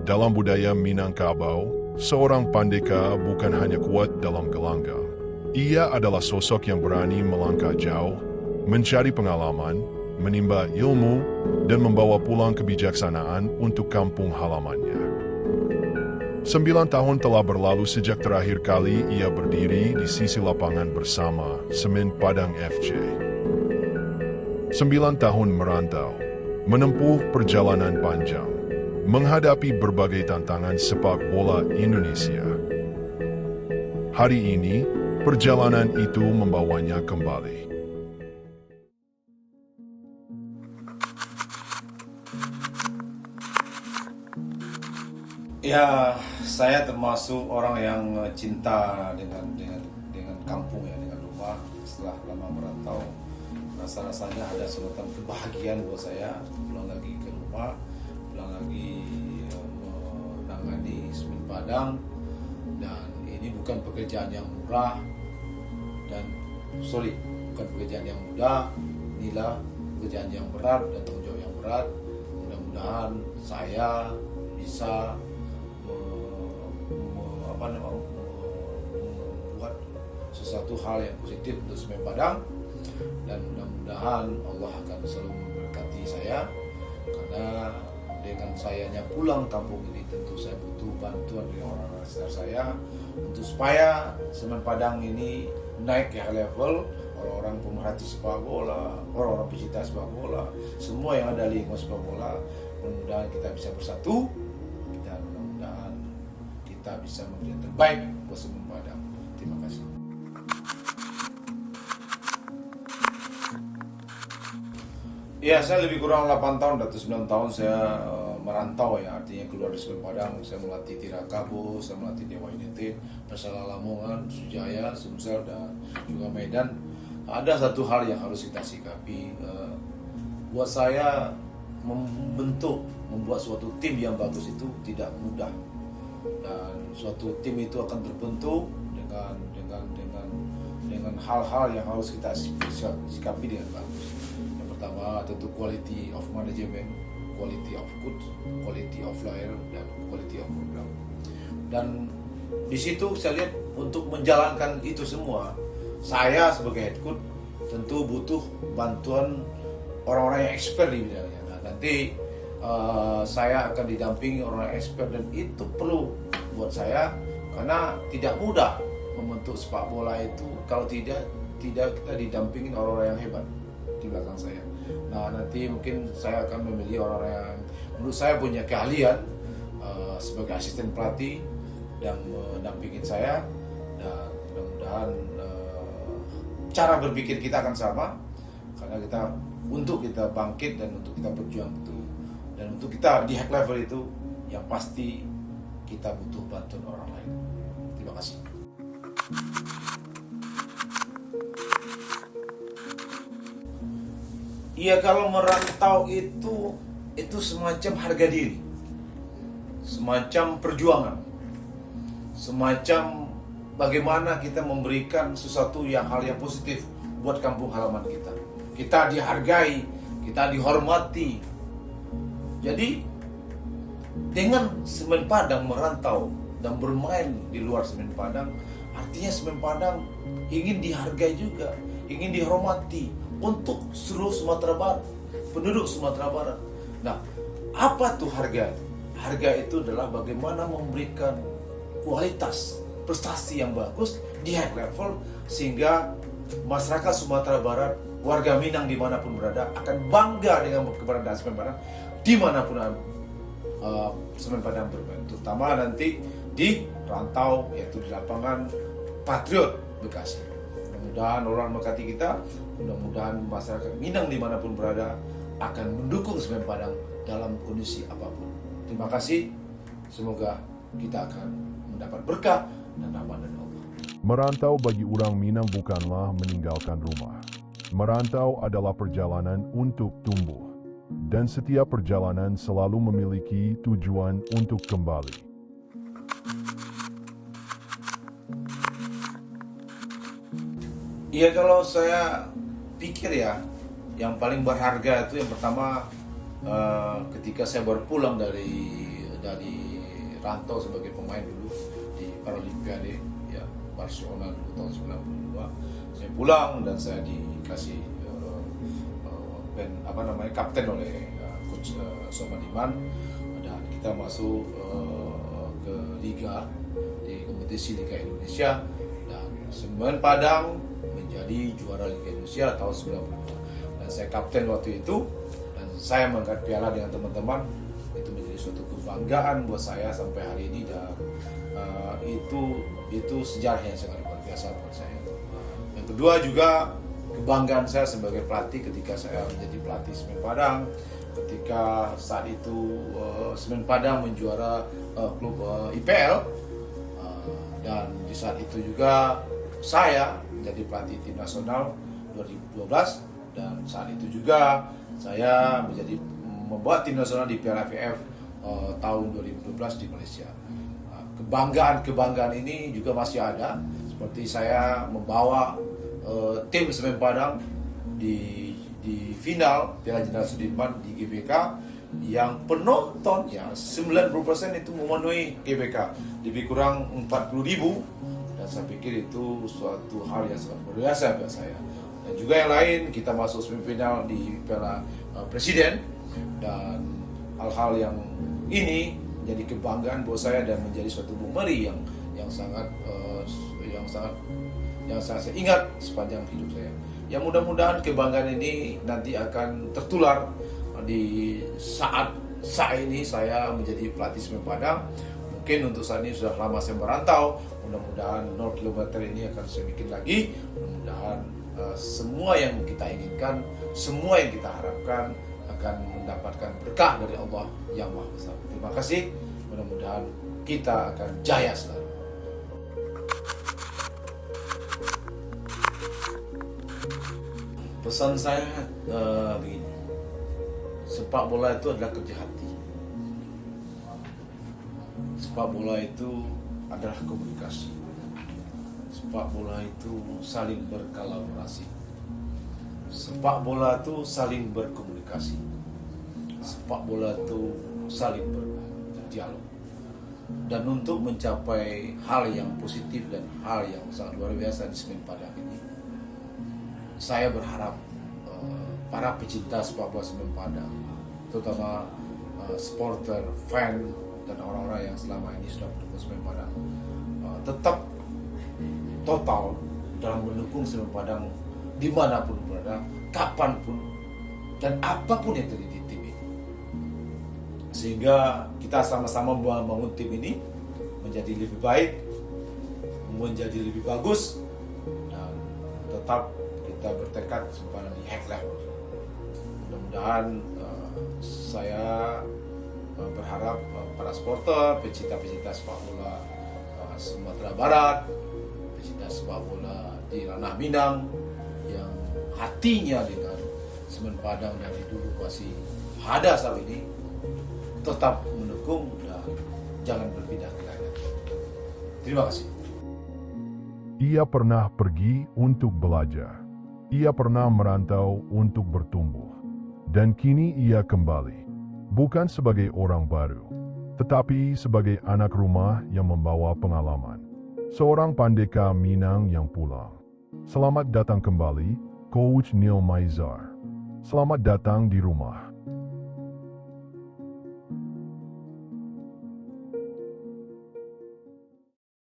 Dalam budaya Minangkabau, seorang pandeka bukan hanya kuat dalam gelanggang. Ia adalah sosok yang berani melangkah jauh, mencari pengalaman, menimba ilmu, dan membawa pulang kebijaksanaan untuk kampung halamannya. 9 tahun telah berlalu sejak terakhir kali ia berdiri di sisi lapangan bersama Semen Padang FC. 9 tahun merantau, menempuh perjalanan panjang, menghadapi berbagai tantangan sepak bola Indonesia. Hari ini, perjalanan itu membawanya kembali. Ya, saya termasuk orang yang cinta dengan kampung ya, dengan rumah. Setelah lama merantau, rasa-rasanya ada semacam kebahagiaan buat saya pulang lagi ke rumah, pulang lagi menangani Semen Padang. Dan ini bukan pekerjaan yang murah bukan pekerjaan yang mudah. Inilah pekerjaan yang berat dan tanggung jawab yang berat. Mudah-mudahan saya bisa membuat sesuatu hal yang positif untuk Semen Padang, dan mudah-mudahan Allah akan selalu memberkati saya, karena dengan sayanya pulang kampung ini tentu saya butuh bantuan dari orang-orang sekitar saya untuk supaya Semen Padang ini naik ke level orang-orang pemerhati sepak bola, orang-orang pecinta sepak bola, semua yang ada di lingkungan sepak bola. Mudah-mudahan kita bisa bersatu dan mudah-mudahan kita bisa memberi yang terbaik buat Semen Padang. Terima kasih. Ya, saya lebih kurang 8 tahun atau 9 tahun saya merantau ya, artinya keluar dari Semen Padang. Saya melatih Tirakabo, saya melatih Dewa United, Persela Lamongan, Sujaya, Sumsel, dan juga Medan. Ada satu hal yang harus kita sikapi, buat saya membuat suatu tim yang bagus itu tidak mudah, dan suatu tim itu akan terbentuk dengan hal-hal yang harus kita sikapi dengan bagus. Yang pertama tentu quality of management, quality of coach, quality of player, dan quality of program. Dan di situ saya lihat untuk menjalankan itu semua, saya sebagai head coach tentu butuh bantuan orang-orang yang expert di bidangnya. Nah, nanti saya akan didampingi orang expert, dan itu perlu buat saya karena tidak mudah membentuk sepak bola itu kalau tidak kita didampingin orang-orang yang hebat di belakang saya. Nah, nanti mungkin saya akan memilih orang-orang yang menurut saya punya keahlian sebagai asisten pelatih dan mendampingin saya, dan mudah-mudahan cara berpikir kita akan sama, karena untuk kita bangkit dan untuk kita berjuang itu, dan untuk kita di high level itu yang pasti kita butuh bantuan orang lain. Terima kasih. Iya, kalau merantau itu semacam harga diri, semacam perjuangan, semacam bagaimana kita memberikan sesuatu hal yang positif buat kampung halaman kita. Kita dihargai, kita dihormati. Jadi dengan Semen Padang merantau dan bermain di luar Semen Padang, artinya Semen Padang ingin dihargai juga, ingin dihormati untuk seluruh Sumatera Barat, penduduk Sumatera Barat. Nah, apa tuh harga? Harga itu adalah bagaimana memberikan kualitas prestasi yang bagus di high level, sehingga masyarakat Sumatera Barat, warga Minang dimanapun berada akan bangga dengan keberadaan Semen Padang dimanapun Semen Padang bermain, terutama nanti di rantau, yaitu di lapangan Patriot Bekasi. Mudah-mudahan orang memberkati kita, mudah-mudahan masyarakat Minang dimanapun berada akan mendukung Semen Padang dalam kondisi apapun. Terima kasih, semoga kita akan mendapat berkah dan rahmat dari Allah. Merantau bagi orang Minang bukanlah meninggalkan rumah. Merantau adalah perjalanan untuk tumbuh. Dan setiap perjalanan selalu memiliki tujuan untuk kembali. Iya, kalau saya pikir ya, yang paling berharga itu yang pertama ketika saya baru pulang dari rantau sebagai pemain dulu di Paralimpiade ya Barcelona dulu tahun 92. Saya pulang dan saya dikasih kapten oleh coach Somadiman, dan kita masuk ke liga di kompetisi Liga Indonesia, dan Semen Padang menjadi juara Liga Indonesia tahun 92, dan saya kapten waktu itu, dan saya mengangkat piala dengan teman-teman. Itu menjadi suatu kebanggaan buat saya sampai hari ini, dan itu sejarah yang sangat luar biasa buat saya. Yang kedua juga kebanggaan saya sebagai pelatih ketika saya menjadi pelatih Semen Padang, ketika saat itu Semen Padang menjuara klub IPL, dan di saat itu juga saya menjadi pelatih tim nasional 2012, dan saat itu juga saya membawa tim nasional di Piala AFF tahun 2012 di Malaysia. Kebanggaan ini juga masih ada, seperti saya membawa tim Semen Padang di final Piala Jenderal Sudirman di GBK, yang penontonnya 90% itu memenuhi GBK, lebih kurang 40.000, dan saya pikir itu suatu hal yang sangat luar biasa buat saya. Dan juga yang lain, kita masuk semifinal di Piala Presiden, dan hal-hal yang ini menjadi kebanggaan buat saya dan menjadi suatu memori yang sangat saya ingat sepanjang hidup saya. Yang mudah-mudahan kebanggaan ini nanti akan tertular di saat ini saya menjadi pelatih Semen Padang. Mungkin untuk saat ini sudah lama saya merantau, mudah-mudahan 0 km ini akan sedikit lagi. Mudah-mudahan semua yang kita inginkan, semua yang kita harapkan akan mendapatkan berkah dari Allah yang Maha Besar. Terima kasih, mudah-mudahan kita akan jaya selalu. Pesan saya begini, sepak bola itu adalah kerja hati. Sepak bola itu adalah komunikasi. Sepak bola itu saling berkolaborasi. Sepak bola itu saling berkomunikasi. Sepak bola itu saling berdialog. Dan untuk mencapai hal yang positif dan hal yang sangat luar biasa di Semen Padang ini, saya berharap para pecinta sepak bola Semen Padang, terutama supporter, fan, dan orang-orang yang selama ini sudah mendukung Semen Padang, tetap total dalam mendukung Semen Padang dimanapun berada, kapanpun, dan apapun yang terjadi di tim ini. Sehingga kita sama-sama membangun tim ini menjadi lebih baik, menjadi lebih bagus, dan tetap kita bertekad supaya di high level. Mudah-mudahan saya berharap para supporter, pecinta-pecinta sepak bola Sumatera Barat, pecinta sepak bola di ranah Minang yang hatinya dengan Semen Padang dari dulu masih ada saat ini, tetap mendukung dan jangan berpindah ke lain. Terima kasih. Ia pernah pergi untuk belajar. Ia pernah merantau untuk bertumbuh. Dan kini ia kembali. Bukan sebagai orang baru, tetapi sebagai anak rumah yang membawa pengalaman. Seorang Pandeka Minang yang pulang. Selamat datang kembali, Coach Neil Maizar. Selamat datang di rumah.